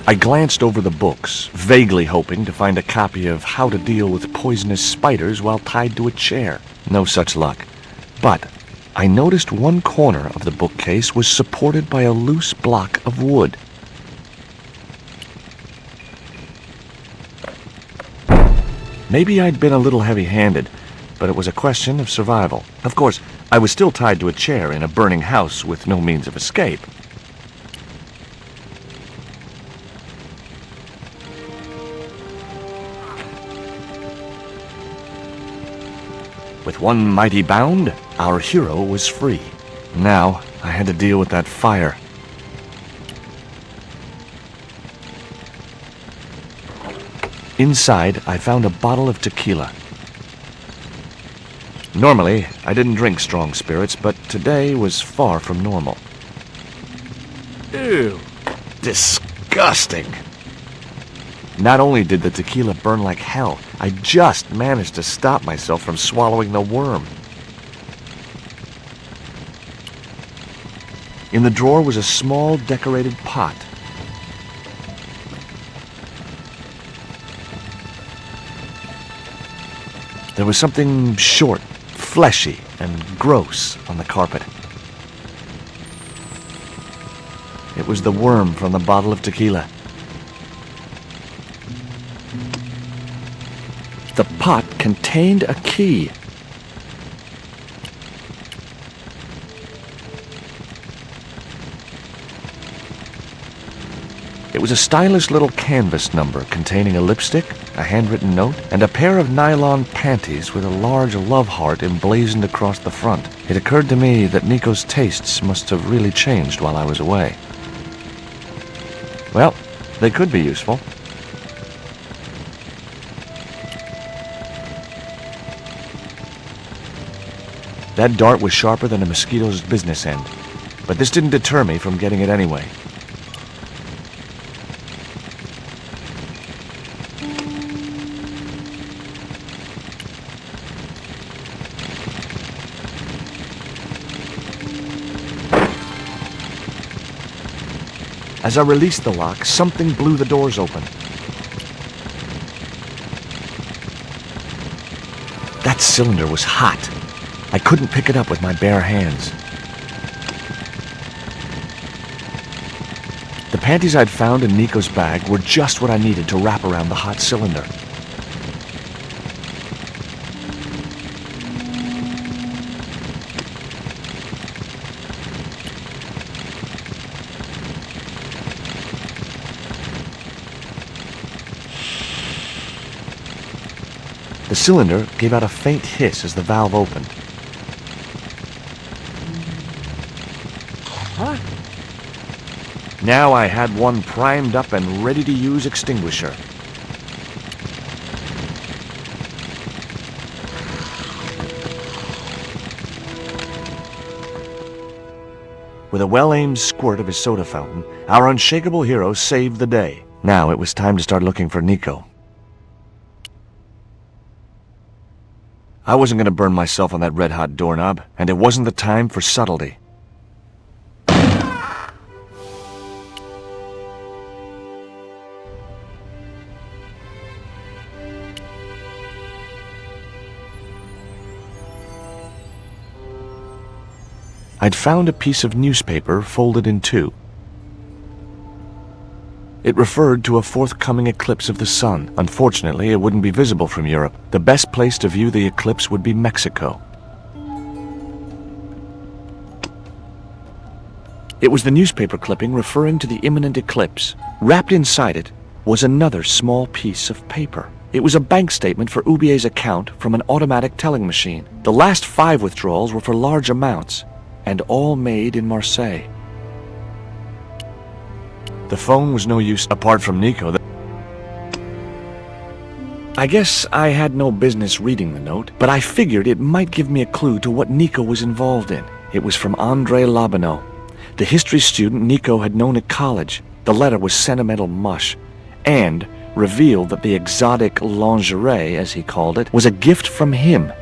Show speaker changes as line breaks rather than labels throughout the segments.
I glanced over the books, vaguely hoping to find a copy of How to Deal with Poisonous Spiders While Tied to a Chair. No such luck. But I noticed one corner of the bookcase was supported by a loose block of wood. Maybe I'd been a little heavy-handed, but it was a question of survival. Of course, I was still tied to a chair in a burning house with no means of escape. With one mighty bound, our hero was free. Now, I had to deal with that fire. Inside, I found a bottle of tequila. Normally, I didn't drink strong spirits, but today was far from normal. Ew. Disgusting. Not only did the tequila burn like hell, I just managed to stop myself from swallowing the worm. In the drawer was a small decorated pot. There was something short, fleshy, and gross on the carpet. It was the worm from the bottle of tequila. The pot contained a key. It was a stylish little canvas number containing a lipstick, a handwritten note, and a pair of nylon panties with a large love heart emblazoned across the front. It occurred to me that Nico's tastes must have really changed while I was away. Well, they could be useful. That dart was sharper than a mosquito's business end, but this didn't deter me from getting it anyway. As I released the lock, something blew the doors open. That cylinder was hot. I couldn't pick it up with my bare hands. The panties I'd found in Nico's bag were just what I needed to wrap around the hot cylinder. The cylinder gave out a faint hiss as the valve opened. Huh? Now I had one primed up and ready to use extinguisher. With a well-aimed squirt of his soda fountain, our unshakable hero saved the day. Now it was time to start looking for Nico. I wasn't going to burn myself on that red-hot doorknob, and it wasn't the time for subtlety. I'd found a piece of newspaper folded in two. It referred to a forthcoming eclipse of the sun. Unfortunately, it wouldn't be visible from Europe. The best place to view the eclipse would be Mexico. It was the newspaper clipping referring to the imminent eclipse. Wrapped inside it was another small piece of paper. It was a bank statement for Ubier's account from an automatic telling machine. The last 5 withdrawals were for large amounts, and all made in Marseille. The phone was no use apart from Nico. I guess I had no business reading the note, but I figured it might give me a clue to what Nico was involved in. It was from Andrea Labanau, the history student Nico had known at college. The letter was sentimental mush, and revealed that the exotic lingerie, as he called it, was a gift from him.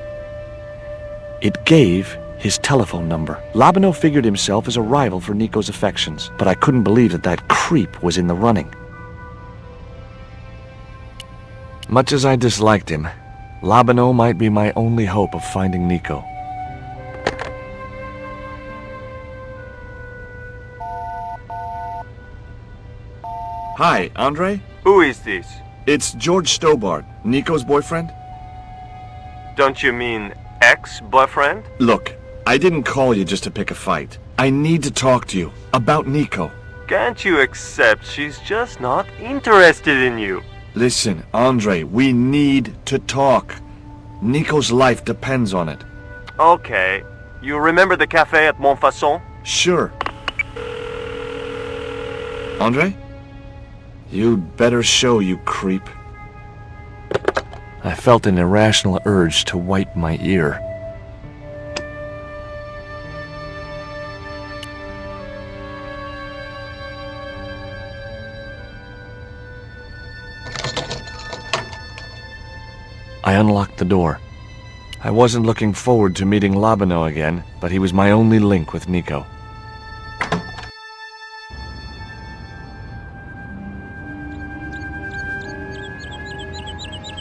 It gave his telephone number. Labanau figured himself as a rival for Nico's affections, but I couldn't believe that that creep was in the running. Much as I disliked him, Labino might be my only hope of finding Nico. Hi, Andre?
Who is this?
It's George Stobart, Nico's boyfriend.
Don't you mean ex-boyfriend?
Look, I didn't call you just to pick a fight. I need to talk to you about Nico.
Can't you accept she's just not interested in you?
Listen, Andre, we need to talk. Nico's life depends on it.
Okay. You remember the cafe at Montfaucon?
Sure. Andre? You'd better show, you creep. I felt an irrational urge to wipe my ear. I unlocked the door. I wasn't looking forward to meeting Labino again, but he was my only link with Nico.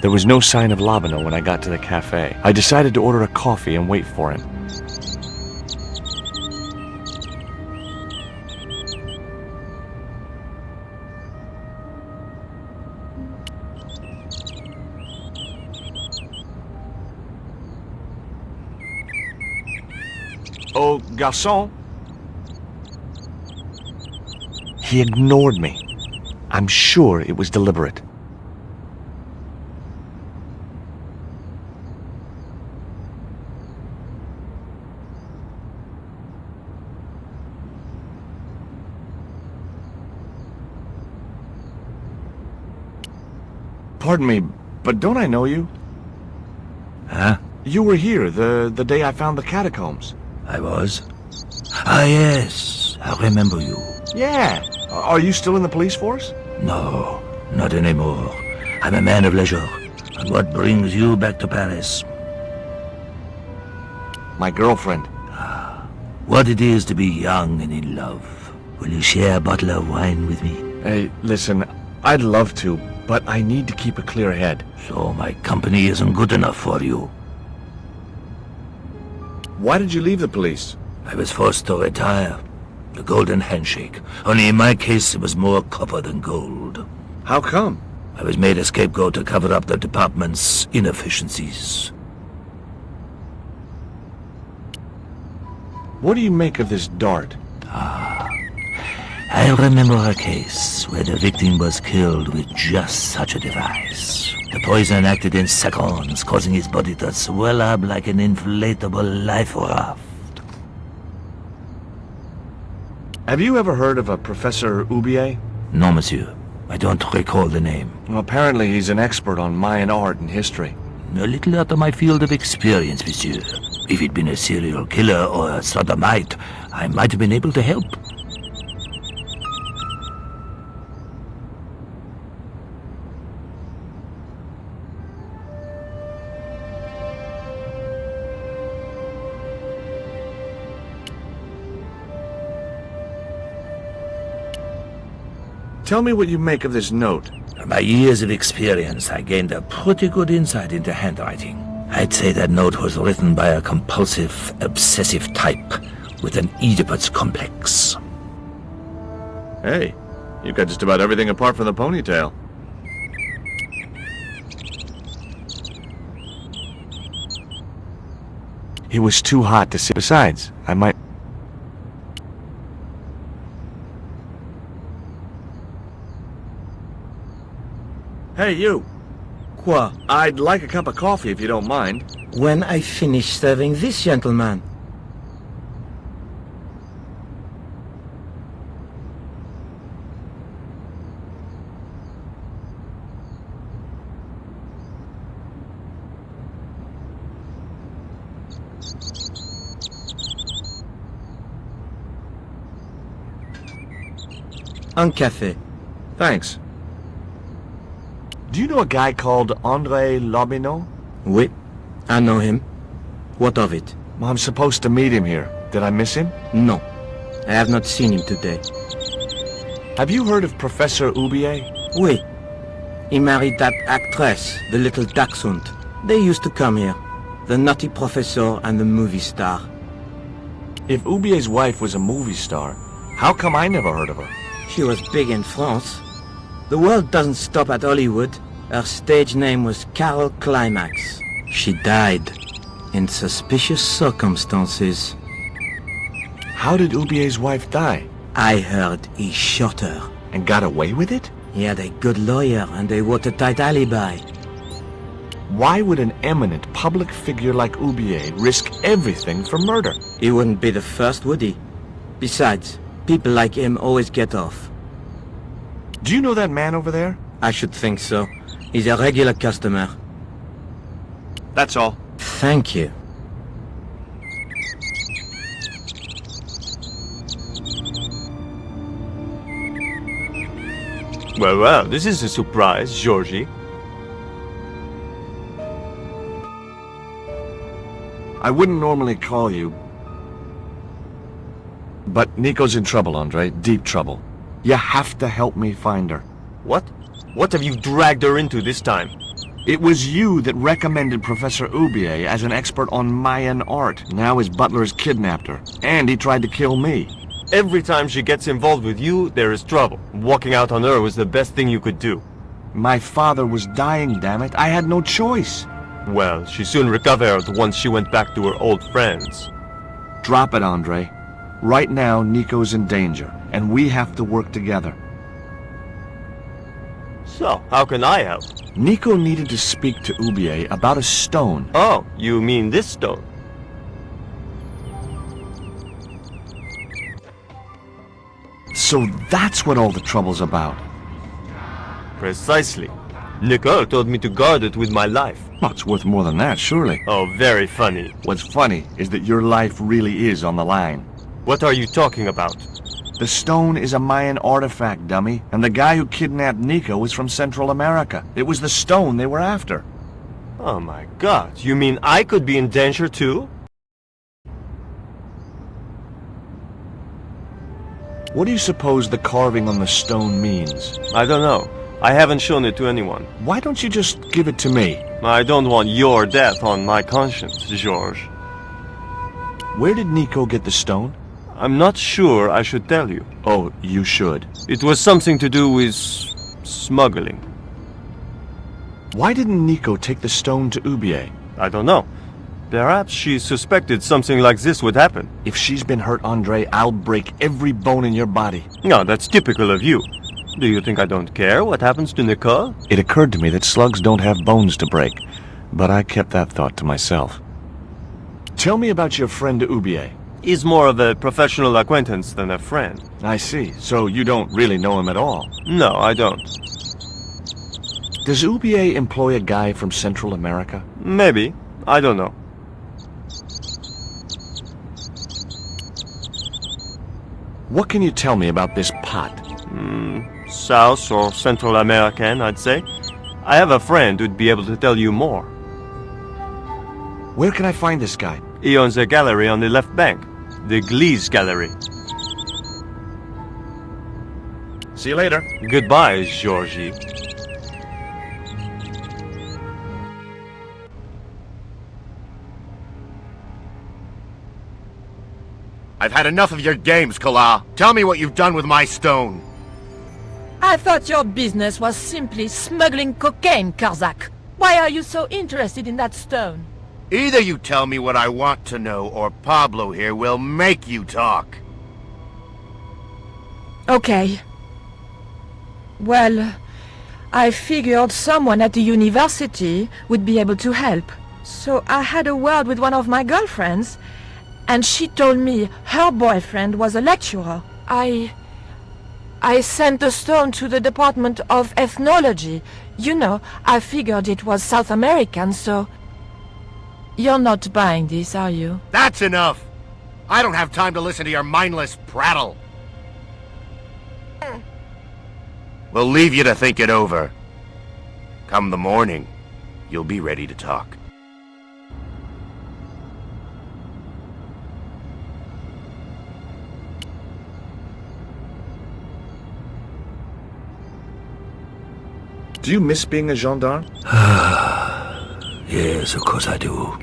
There was no sign of Labino when I got to the cafe. I decided to order a coffee and wait for him. Oh, garçon? He ignored me. I'm sure it was deliberate. Pardon me, but don't I know you?
Huh?
You were here the day I found the catacombs.
I was? Ah, yes. I remember you.
Yeah. Are you still in the police force?
No, not anymore. I'm a man of leisure. And what brings you back to Paris?
My girlfriend.
What it is to be young and in love. Will you share a bottle of wine with me?
Hey, listen, I'd love to, but I need to keep a clear head.
So my company isn't good enough for you.
Why did you leave the police?
I was forced to retire. The golden handshake. Only in my case it was more copper than gold.
How come?
I was made a scapegoat to cover up the department's inefficiencies.
What do you make of this dart?
I remember a case where the victim was killed with just such a device. The poison acted in seconds, causing his body to swell up like an inflatable life raft.
Have you ever heard of a Professor Oubier?
No, monsieur. I don't recall the name.
Well, apparently he's an expert on Mayan art and history.
A little out of my field of experience, monsieur. If he'd been a serial killer or a sodomite, I might have been able to help.
Tell me what you make of this note.
From my years of experience, I gained a pretty good insight into handwriting. I'd say that note was written by a compulsive, obsessive type with an Oedipus complex.
Hey, you've got just about everything apart from the ponytail. It was too hot to sit. Besides, I might... Hey, you.
Quoi?
I'd like a cup of coffee if you don't mind.
When I finish serving this gentleman. Un café.
Thanks. Do you know a guy called Andre Labino?
Oui, I know him. What of it?
Well, I'm supposed to meet him here. Did I miss him?
No, I have not seen him today.
Have you heard of Professor Oubier?
Oui, He married that actress, the little dachshund. They used to come here. The nutty professor and the movie star.
If Ubier's wife was a movie star, how come I never heard of her?
She was big in France. The world doesn't stop at Hollywood. Her stage name was Carol Climax. She died in suspicious circumstances.
How did Ubier's wife die?
I heard he shot her.
And got away with it?
He had a good lawyer and a watertight alibi.
Why would an eminent public figure like Ubier risk everything for murder?
He wouldn't be the first, would he? Besides, people like him always get off.
Do you know that man over there?
I should think so. He's a regular customer.
That's all.
Thank you.
Well, this is a surprise, Georgie.
I wouldn't normally call you, but Nico's in trouble, Andre. Deep trouble. You have to help me find her.
What? What have you dragged her into this time?
It was you that recommended Professor Ubier as an expert on Mayan art. Now his butler has kidnapped her, and he tried to kill me.
Every time she gets involved with you, there is trouble. Walking out on her was the best thing you could do.
My father was dying, damn it. I had no choice.
Well, she soon recovered once she went back to her old friends.
Drop it, Andre. Right now, Nico's in danger, and we have to work together.
So, how can I help?
Nico needed to speak to Ubier about a stone.
Oh, you mean this stone?
So that's what all the trouble's about.
Precisely. Nicole told me to guard it with my life.
Well, it's worth more than that, surely.
Oh, very funny.
What's funny is that your life really is on the line.
What are you talking about?
The stone is a Mayan artifact, dummy, and the guy who kidnapped Nico was from Central America. It was the stone they were after.
Oh my god, you mean I could be in danger too?
What do you suppose the carving on the stone means?
I don't know. I haven't shown it to anyone.
Why don't you just give it to me?
I don't want your death on my conscience, George.
Where did Nico get the stone?
I'm not sure I should tell you.
Oh, you should.
It was something to do with smuggling.
Why didn't Nico take the stone to Ubier?
I don't know. Perhaps she suspected something like this would happen.
If she's been hurt, Andre, I'll break every bone in your body.
No, that's typical of you. Do you think I don't care what happens to Nicole?
It occurred to me that slugs don't have bones to break, but I kept that thought to myself. Tell me about your friend Ubier.
He's more of a professional acquaintance than a friend.
I see. So you don't really know him at all?
No, I don't.
Does Ubier employ a guy from Central America?
Maybe. I don't know.
What can you tell me about this pot?
South or Central American, I'd say. I have a friend who'd be able to tell you more.
Where can I find this guy?
He owns a gallery on the left bank. The Gliese Gallery.
See you later.
Goodbye, Georgie.
I've had enough of your games, Kala. Tell me what you've done with my stone.
I thought your business was simply smuggling cocaine, Karzak. Why are you so interested in that stone?
Either you tell me what I want to know, or Pablo here will make you talk.
Okay. Well, I figured someone at the university would be able to help. So I had a word with one of my girlfriends, and she told me her boyfriend was a lecturer. I sent the stone to the Department of Ethnology. You know, I figured it was South American, so... You're not buying this, are you?
That's enough! I don't have time to listen to your mindless prattle. We'll leave you to think it over. Come the morning, you'll be ready to talk.
Do you miss being a gendarme?
Yes, of course I do.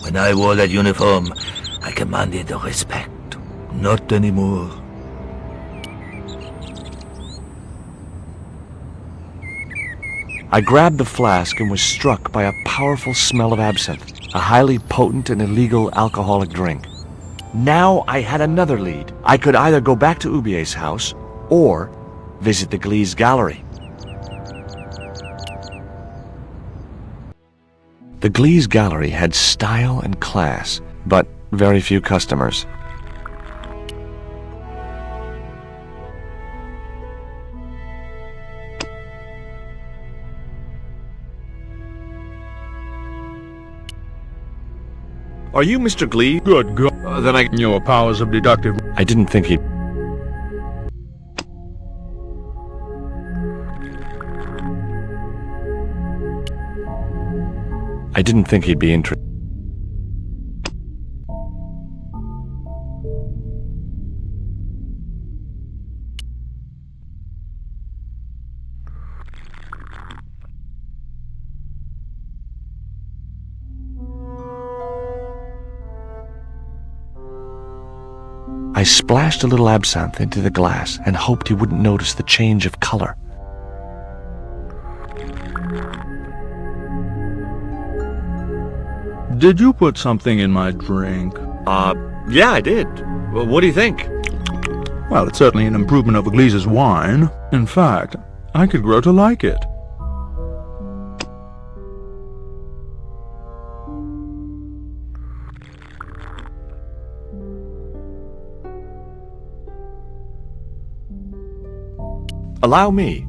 When I wore that uniform, I commanded respect. Not anymore.
I grabbed the flask and was struck by a powerful smell of absinthe, a highly potent and illegal alcoholic drink. Now I had another lead. I could either go back to Ubier's house or visit the Glee's Gallery. The Glee's Gallery had style and class, but very few customers. Are you Mr. Glee?
Good God. Then I... Your powers of deductive...
I didn't think he'd... be interested. I splashed a little absinthe into the glass and hoped he wouldn't notice the change of color.
Did you put something in my drink?
Yeah, I did. Well, what do you think?
Well, it's certainly an improvement over Glee's wine. In fact, I could grow to like it.
Allow me.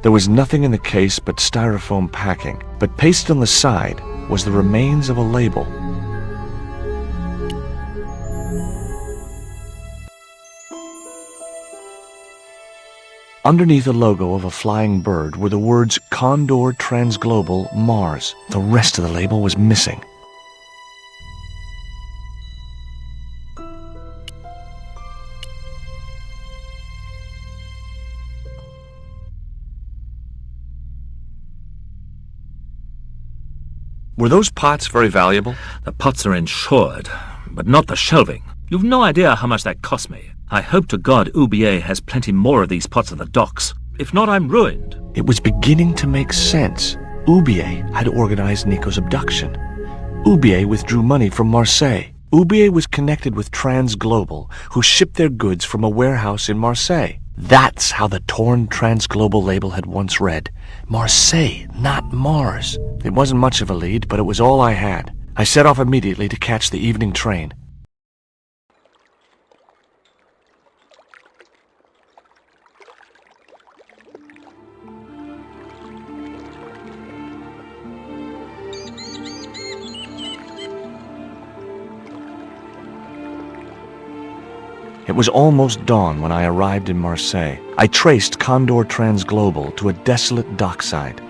There was nothing in the case but styrofoam packing, but pasted on the side was the remains of a label. Underneath the logo of a flying bird were the words Condor Transglobal Mars. The rest of the label was missing. Were those pots very valuable?
The pots are insured, but not the shelving. You've no idea how much that cost me. I hope to God Ubier has plenty more of these pots at the docks. If not, I'm ruined.
It was beginning to make sense. Ubier had organized Nico's abduction. Ubier withdrew money from Marseille. Ubier was connected with Transglobal, who shipped their goods from a warehouse in Marseille. That's how the torn Transglobal label had once read. Marseille, not Mars. It wasn't much of a lead, but it was all I had. I set off immediately to catch the evening train. It was almost dawn when I arrived in Marseille. I traced Condor Transglobal to a desolate dockside.